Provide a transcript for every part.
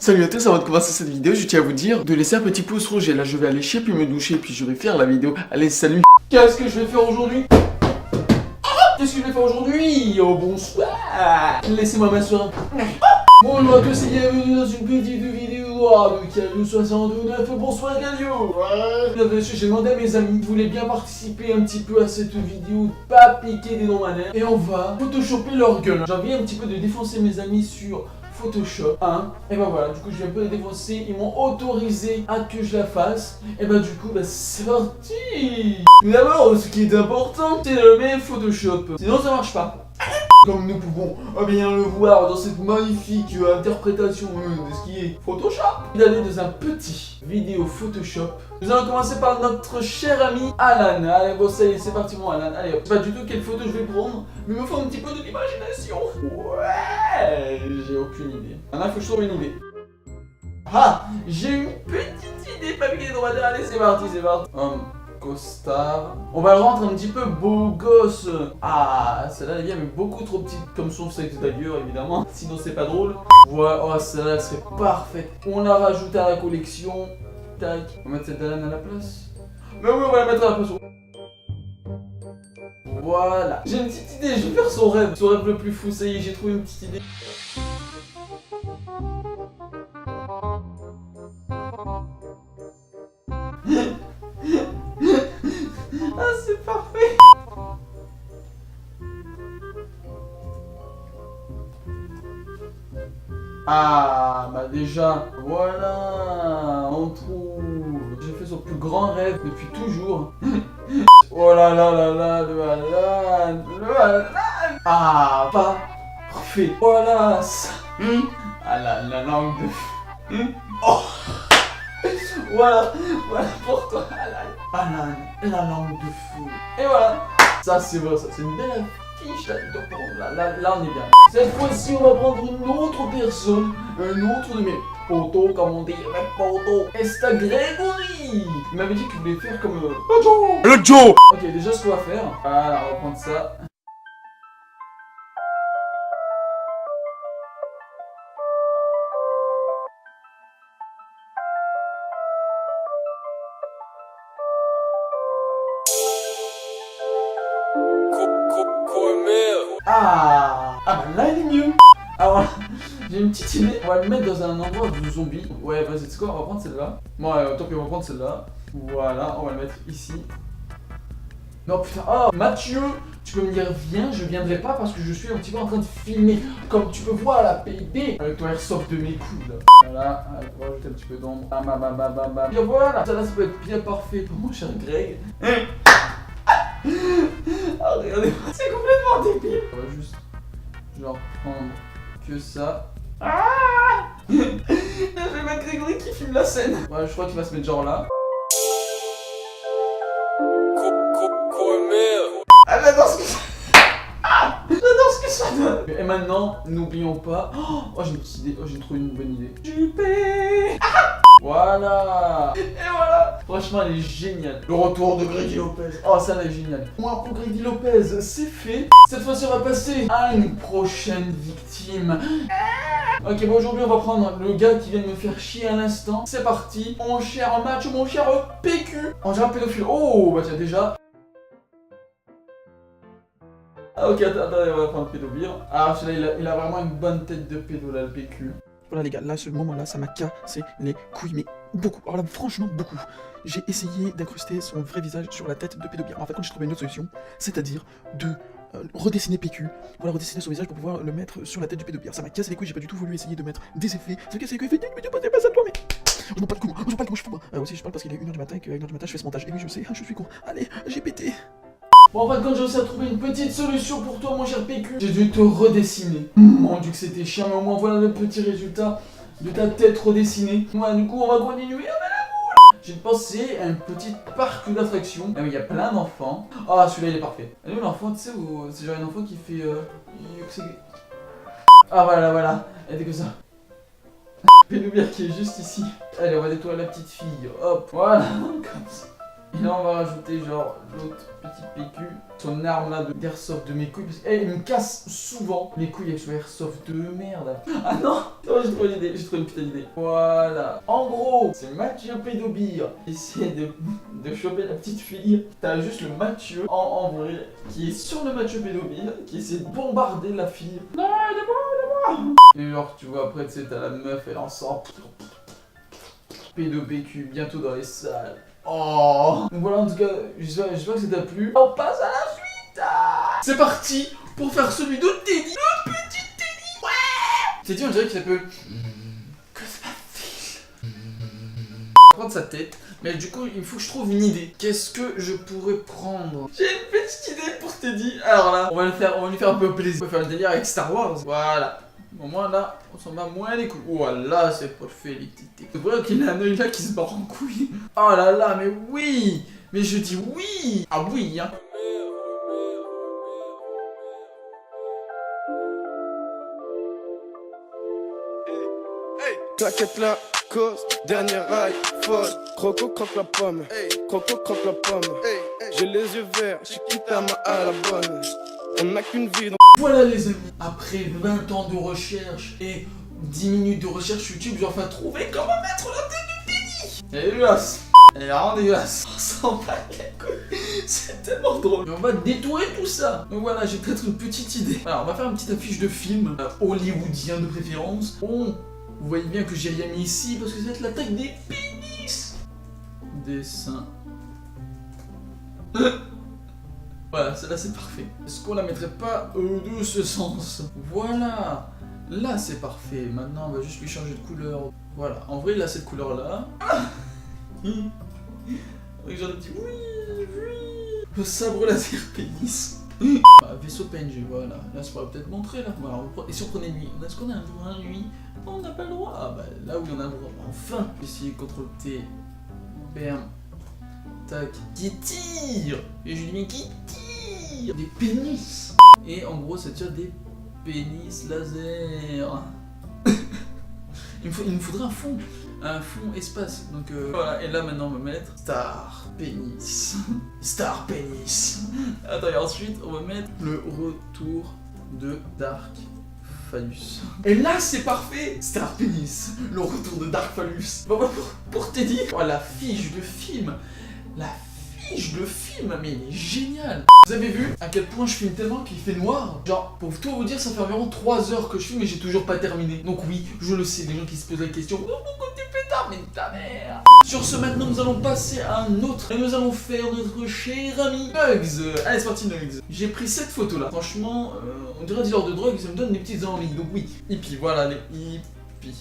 Salut à tous, avant de commencer cette vidéo, je tiens à vous dire de laisser un petit pouce rouge. Et là, je vais aller chier puis me doucher, puis je vais faire la vidéo. Allez, salut. Qu'est-ce que je vais faire aujourd'hui? Qu'est-ce que je vais faire aujourd'hui? Oh, bonsoir. Laissez-moi m'asseoir. Bonjour à tous et bienvenue dans une petite vidéo de Calio 69. Bonsoir Calio. J'ai demandé à mes amis qui voulaient bien participer un petit peu à cette vidéo, pas piquer des noms manères. Et on va photoshopper leur gueule. J'ai envie un petit peu de défoncer mes amis sur Photoshop, hein. Et ben voilà, du coup je vais un peu les défoncer, ils m'ont autorisé à que je la fasse. Et ben du coup, c'est parti. Tout d'abord, ce qui est important, c'est le même Photoshop. Sinon ça marche pas. Comme nous pouvons bien le voir dans cette magnifique interprétation de ce qui est Photoshop, d'aller dans un petit vidéo Photoshop. Nous allons commencer par notre cher ami Alan. Allez, bon, ça y est, c'est parti, mon Alan. Allez, je sais pas du tout quelle photo je vais prendre, mais il me faut un petit peu de l'imagination. Ouais, j'ai aucune idée. Maintenant, il faut que je trouve une idée. Ah, j'ai une petite idée, pas piqué droit. Allez, c'est parti, c'est parti. Costard. On va le rendre un petit peu beau gosse. Ah, celle-là elle est bien, mais beaucoup trop petite comme son sexe d'ailleurs, évidemment. Sinon c'est pas drôle. Voilà, oh, celle-là elle serait parfaite. On la rajoute à la collection. Tac. On va mettre cette Alan à la place. Mais oui, on va la mettre à la place. Voilà. J'ai une petite idée, je vais faire son rêve. Son rêve le plus fou, ça y est, j'ai trouvé une petite idée. Ah, c'est parfait. Ah, bah déjà, voilà, on trouve. J'ai fait son plus grand rêve depuis toujours. Oh là là là là, le Alan, le Alan. Ah, parfait. Voilà ça. Ah, la langue de... Oh. Voilà pour toi, Alan. Alan, la langue de fou. Et voilà. Ça c'est vrai, ça c'est une belle affiche là, on est bien. Cette fois-ci, on va prendre une autre personne, un autre de mes potos, comme on dit, mes potos. Et c'est Grégory. Il m'avait dit qu'il voulait faire comme le Joe. Ok, déjà ce qu'on va faire. Voilà, on va prendre ça. Ah bah là il est mieux. Alors j'ai une petite idée. On va le mettre dans un endroit de zombie. Ouais, vas-y, c'est quoi, on va prendre celle-là. Bon, tant pis, on va prendre celle-là. Voilà, on va le mettre ici. Non putain, oh Mathieu, tu peux me dire viens, je viendrai pas parce que je suis un petit peu en train de filmer. Comme tu peux voir la PIB avec ton airsoft de mes coups là. Voilà, on va rajouter un petit peu d'ombre. Bien voilà, ça là ça peut être bien parfait pour mon cher Greg. Ah, regardez, c'est complètement débile. On va juste, genre, prendre que ça. Ah. Je vais mettre Grégory qui filme la scène. Ouais, je crois qu'il va se mettre genre là. Ah, j'adore ce que ça... J'adore ce que ça donne. Et maintenant, n'oublions pas... Oh, j'ai une petite idée. Oh, j'ai trouvé une bonne idée. Juppé. Voilà. Et voilà. Franchement, elle est géniale. Le retour de Grady Lopez. Oh, ça, elle est géniale. Moi, pour Grady Lopez, c'est fait. Cette fois-ci, on va passer à une prochaine victime. Ok, bon, aujourd'hui, on va prendre le gars qui vient de me faire chier à l'instant. C'est parti. Mon cher Match, mon cher PQ. On dirait un pédophile. Oh, bah tiens, déjà... Ah ok, attends, on va prendre pédophile. Ah celui-là, il a vraiment une bonne tête de pédo là, le PQ. Voilà les gars, là, ce moment-là, ça m'a cassé les couilles, mais beaucoup. Alors là, franchement, beaucoup. J'ai essayé d'incruster son vrai visage sur la tête de Pédobia. En fait, quand j'ai trouvé une autre solution, c'est-à-dire de redessiner PQ, voilà, redessiner son visage pour pouvoir le mettre sur la tête du Pédobia. Ça m'a cassé les couilles, j'ai pas du tout voulu essayer de mettre des effets. Ça m'a cassé les couilles, mais tu pas ça toi, mais... Je m'en parle de coup, je m'en parle de coup, je fous moi. Aussi, je parle parce qu'il est 1h du matin et qu'à 1h du matin, je fais ce montage. Et oui, je sais, je suis con. Allez, j'ai pété. Bon, en fait, quand j'ai réussi à trouver une petite solution pour toi, mon cher PQ, j'ai dû te redessiner. Mon dieu que c'était chiant, mais au moins voilà le petit résultat de ta tête redessinée. Ouais, du coup, on va continuer. J'ai pensé à un petit parc d'attractions. Ah oui, il y a plein d'enfants. Ah, celui-là, il est parfait. Allez, l'enfant, tu sais, c'est genre un enfant qui fait... Ah, voilà. Elle était que ça. Pédobière qui est juste ici. Allez, on va nettoyer la petite fille. Hop, voilà, comme ça. Et là on va rajouter genre l'autre petit PQ, son arme là d'airsoft de mes couilles, parce qu'elle me casse souvent les couilles avec son airsoft de merde. Ah non. Non, j'ai trouvé l'idée, j'ai trouvé une putain d'idée. Voilà. En gros, c'est Mathieu Pédobir qui essaie de choper la petite fille. T'as juste le Mathieu en vrai qui est sur le Mathieu Pédobir qui essaie de bombarder la fille. Non, aidez-moi. Et genre, tu vois, après, tu sais, t'as la meuf, elle en sort. P2PQ, bientôt dans les salles. Oh. Donc voilà, en tout cas, j'espère que ça t'a plu. On passe à la suite. C'est parti pour faire celui de Teddy. Le petit Teddy. Ouais. Teddy, on dirait qu'il s'appelle... Que se passe-t-il? Prendre sa tête. Mais du coup, il faut que je trouve une idée. Qu'est-ce que je pourrais prendre? J'ai une petite idée pour Teddy. Alors là, on va lui faire un peu plaisir. On va faire le délire avec Star Wars. Voilà. Au moins là, on s'en bat moins les couilles. Voilà, c'est parfait les petites. C'est vrai qu'il a un œil là qui se barre en couille. Oh là là, mais oui. Mais je dis oui. Ah oui, hein. Claquette la cause, dernière rail, folle. Croco croque la pomme, Croco croque la pomme. J'ai les yeux verts, Chiquita m'a à la bonne. On n'a qu'une vie donc... Voilà les amis, après 20 ans de recherche et 10 minutes de recherche YouTube, j'ai enfin trouvé comment mettre la tête de Teddy. Elle est dégueulasse. Elle est vraiment dégueulasse. On s'en bat les couilles. C'est tellement drôle. Mais on va détourer tout ça. Donc voilà, j'ai peut-être une petite idée. Alors on va faire une petite affiche de film, hollywoodien de préférence. Bon, vous voyez bien que j'ai rien mis ici parce que ça va être la taille des pénis. Dessin. Voilà, celle-là c'est parfait. Est-ce qu'on la mettrait pas de ce sens? Voilà. Là c'est parfait. Maintenant on va juste lui changer de couleur. Voilà. En vrai là cette couleur-là. Avec genre de petit oui. Le sabre laser pénis. Vaisseau PNG, voilà. Là ça pourrait peut-être montrer là. Voilà, et si on prenait nuit? Est-ce qu'on a le droit à nuit? On n'a pas le droit. Ah bah là où on a le droit. Enfin. Essayer CTRL T. Bam. Tac. Qui tire. Et je lui dis mais qui tire des pénis. Et en gros ça tire des pénis laser. il me faudrait un fond espace. Donc voilà, et là maintenant on va mettre Star Pénis. Star Pénis. Attends, et ensuite on va mettre le retour de Dark Phallus. Et là c'est parfait. Star Pénis, le retour de Dark Phallus. Bon, pour Teddy, oh, la fiche de film. La fiche de film, mais il est génial. Vous avez vu à quel point je filme tellement qu'il fait noir? Genre, pour tout vous dire, ça fait environ 3 heures que je filme et j'ai toujours pas terminé. Donc oui, je le sais, les gens qui se posent la question, oh, pourquoi tu fais ça? Mais ta mère. Sur ce, maintenant, nous allons passer à un autre. Et nous allons faire notre cher ami Nugs. Allez, c'est parti Nugs. J'ai pris cette photo là. Franchement, on dirait dealer de drogue, ça me donne des petites envies. Donc oui, hippie, voilà les hippies.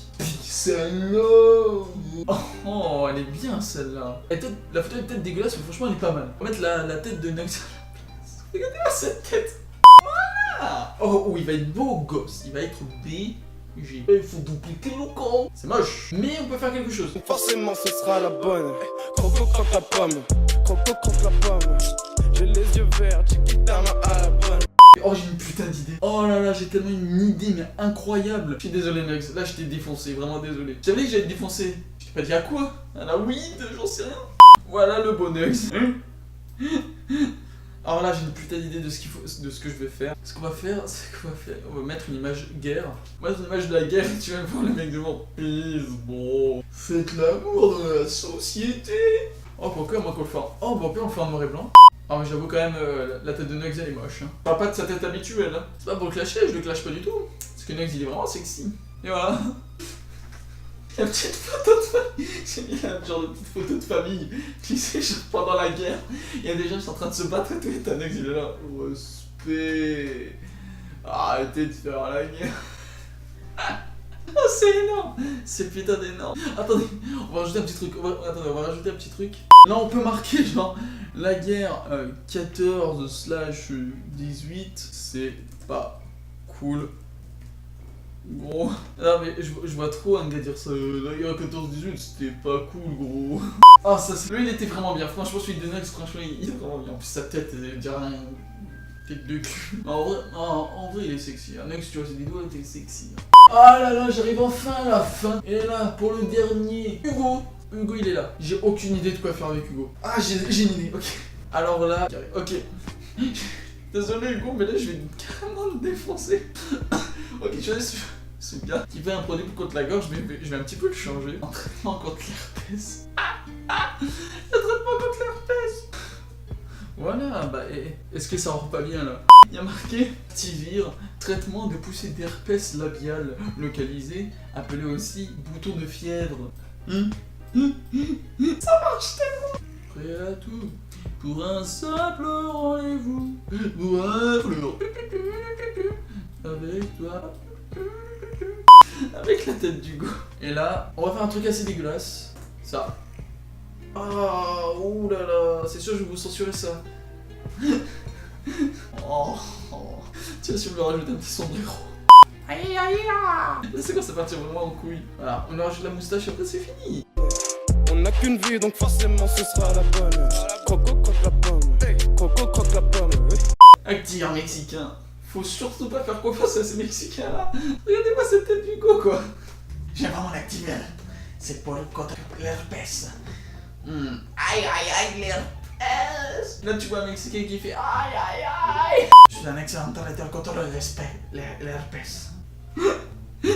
Celle-là. Oh, elle est bien celle-là. La photo est peut-être dégueulasse, mais franchement elle est pas mal. On va mettre la tête de Nugs. Regardez-moi cette tête. Voilà. Oh, il va être beau gosse. Il va être BG. Il faut dupliquer le camp. C'est moche. Mais on peut faire quelque chose. Forcément ce sera la bonne. Croco croque la pomme, Croco croque la pomme. J'ai les yeux verts, Chiquita m'a à la bonne. Oh, j'ai une putain d'idée. Oh là là, j'ai tellement une idée, mais incroyable. Je suis désolé, Nugs. Là, je t'ai défoncé. Vraiment désolé. Tu savais que j'allais te défoncer. Je t'ai pas dit à quoi? À la weed, j'en sais rien. Voilà le beau Nugs. Alors là, j'ai une putain d'idée de ce que je vais faire. Ce qu'on va faire, on va mettre une image guerre. On va mettre une image de la guerre et tu vas voir le mec devant. Peace, bon. Faites l'amour de la société. Oh, pourquoi moi qu'on le fait en... Oh, pourquoi on le fait en noir et blanc? Ah mais j'avoue quand même, la tête de Nugs elle est moche. Hein. Je parle pas de sa tête habituelle. Hein. C'est pas pour le clasher, je le clash pas du tout. Parce que Nugs il est vraiment sexy. Et voilà. Il y a une petite photo de famille. J'ai mis un genre de petite photo de famille. Tu sais, genre pendant la guerre, il y a des gens qui sont en train de se battre et tout. Et t'as Nugs il est là. Respect. Arrêtez de faire la guerre. Oh c'est énorme. C'est putain d'énorme. Attendez, on va rajouter un petit truc. Attendez, on va rajouter un petit truc. Là on peut marquer genre la guerre 14/18, c'est pas cool. Gros. Non mais je vois trop un gars dire ça. La guerre 14/18, c'était pas cool gros. Ah ça c'est. Lui il était vraiment bien. Franchement celui de Nugs, franchement il est vraiment bien. En plus sa tête elle dirait rien. Tête de cul. En vrai il est sexy. Nugs tu vois ses vidéos il était sexy. Ah là là, j'arrive enfin à la fin. Et là, pour le dernier, Hugo. Hugo, il est là. J'ai aucune idée de quoi faire avec Hugo. Ah, j'ai une idée, ok. Alors là, ok. Désolé Hugo, mais là, je vais carrément le défoncer. Ok, choisis C'est bien. Qui fait un produit contre la gorge, mais je vais un petit peu le changer. Un traitement contre l'herpès. Un traitement contre l'herpès. Voilà, bah est-ce que ça rend pas bien là? Il y a marqué Activir, traitement de poussée d'herpès labial localisé, appelé aussi bouton de fièvre. Ça marche tellement. Prêt à tout pour un simple rendez-vous. Pour un fleur. Avec toi. Avec la tête d'Hugo. Et là, on va faire un truc assez dégueulasse. Ça. Ah, ouh là là, c'est sûr je vais vous censurer ça. Oh, tiens, si on me rajoute un petit son de héros. Aïe aïe aïe. C'est quand ça partir vraiment en couille. Voilà, on lui rajoute la moustache et après c'est fini. On n'a qu'une vie donc forcément ce sera la bonne. Croco croque la pomme, Croco croque la pomme. Acteur mexicain. Faut surtout pas faire confiance à ces mexicains là. Regardez-moi cette tête d'Hugo quoi. J'ai vraiment l'activer. C'est pour le contre l'herpès. Aïe aïe aïe l'herpès. Là tu vois un mexicain qui fait aïe aïe aïe. Je suis un excellent traiteur contre le respect, l'herpès.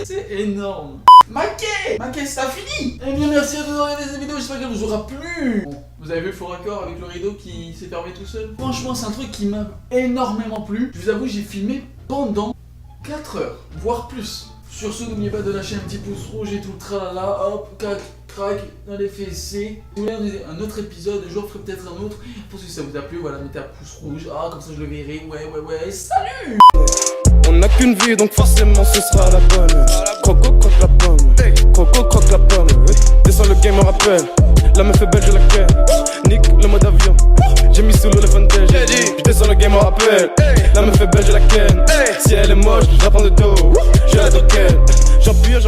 C'est énorme. Maquet, c'est fini. Eh bien merci à vous d'avoir regardé cette vidéo, j'espère qu'elle vous aura plu. Bon, vous avez vu le faux raccord avec le rideau qui s'est fermé tout seul. Franchement c'est un truc qui m'a énormément plu. Je vous avoue j'ai filmé pendant 4 heures, voire plus. Sur ce, n'oubliez pas de lâcher un petit pouce rouge et tout le tralala, hop, crac, dans les fessées. Si vous voulez un autre épisode, je ferai peut-être un autre. Pour que ça vous a plu, voilà, mettez un pouce rouge, comme ça je le verrai, ouais, salut. On n'a qu'une vie donc forcément ce sera la bonne. Croco croque la pomme, Croco croque la pomme. Descends le game me rappelle, la meuf est belle je la ken. Nick le mode avion, j'ai mis sous l'eau le fantasy. Je descends le game me rappelle, la meuf est belle je la ken. Si elle est moche, je la prends de dos, je la toquelle. J'empire,